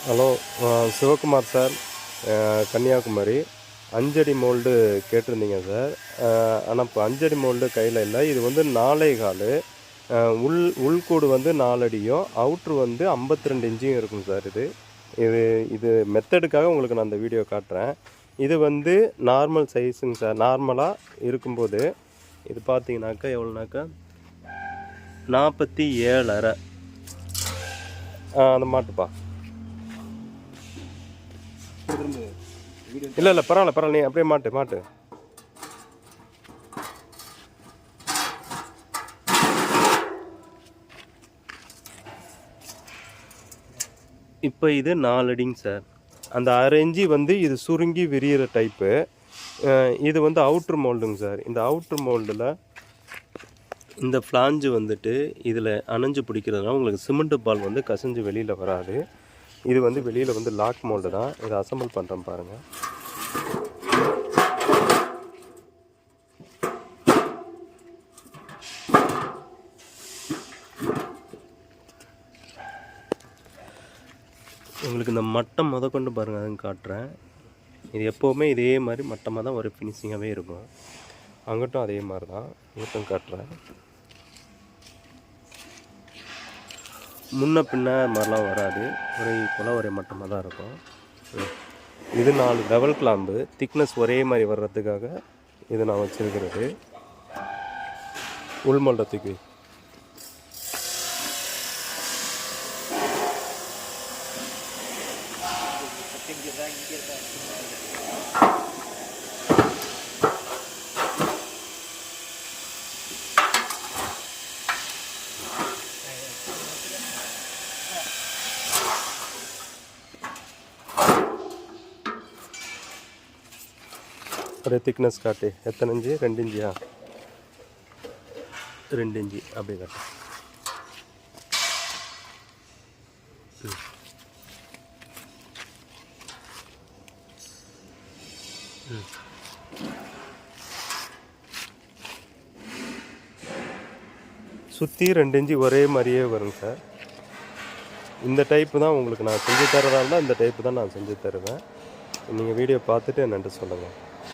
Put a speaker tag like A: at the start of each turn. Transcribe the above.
A: Hello, Sivakumar sir, Kanyakumari. 5 அடி mould கேட்டிருந்தீங்க sir. ஆனால் இப்போ 5 அடி மோல்டு கையில் இல்லை. இது வந்து 4.25. உள்கூடு வந்து 4 அடியும், அவுட்ரு வந்து 52 இன்ச்சியும் இருக்கும் சார். இது இது மெத்தடுக்காக உங்களுக்கு நான் அந்த வீடியோ காட்டுறேன். இது வந்து நார்மல் சைஸுங்க சார். நார்மலாக இருக்கும்போது இது பார்த்தீங்கன்னாக்கா எவ்வளோனாக்கா 47.5. அந்த மாட்டுப்பா. இல்லை பரவாயில்ல, நீ அப்படியே மாட்டு. இப்போ இது 4 அடிங்க சார். அந்த 1/2 இன்ச்சி வந்து இது சுருங்கி விரிகிற டைப்பு. இது வந்து அவுட்ரு மோல்டுங்க சார். இந்த அவுட்ரு மோல்டில் இந்த ஃப்ளாஞ்சு வந்துட்டு இதில் அணைஞ்சு பிடிக்கிறதுனால உங்களுக்கு சிமெண்ட்டு பால் வந்து கசிஞ்சு வெளியில் வராது. இது வந்து வெளியில் வந்து லாக் மோல்டு தான். இதை அசம்பிள் பண்ணுறேன் பாருங்கள். உங்களுக்கு இந்த மட்டம் கொண்டு பாருங்கள், அதுன்னு காட்டுறேன். இது எப்போவுமே இதே மாதிரி மட்டமாக தான் ஒரு ஃபினிஷிங்காகவே இருக்கும். அங்கிட்டும் அதே மாதிரி தான். இங்கிட்டும் காட்டுறேன். முன்ன பின்ன மாதிரிலாம் வராது. ஒரே மட்டமாக தான் இருக்கும். இது 4 டபுள் கிளாம்பு. திக்னஸ் ஒரே மாதிரி வர்றதுக்காக இது நான் வச்சுருக்கிறது. உள்மண்டத்துக்கு ஒரு திக்னஸ் காட்டு. எத்தனை இன்ச்சு? 2 இன்ச்சியா? 2 இன்ச்சு அப்படி காட்டு. சுற்றி 2 இன்ச்சு ஒரே மாதிரியே வரும் சார். இந்த டைப்பு தான் உங்களுக்கு நான் செஞ்சு தரதா இருந்தால் இந்த டைப்பு தான் நான் செஞ்சு தருவேன். நீங்கள் வீடியோ பார்த்துட்டு என்னென்று சொல்லுங்கள்.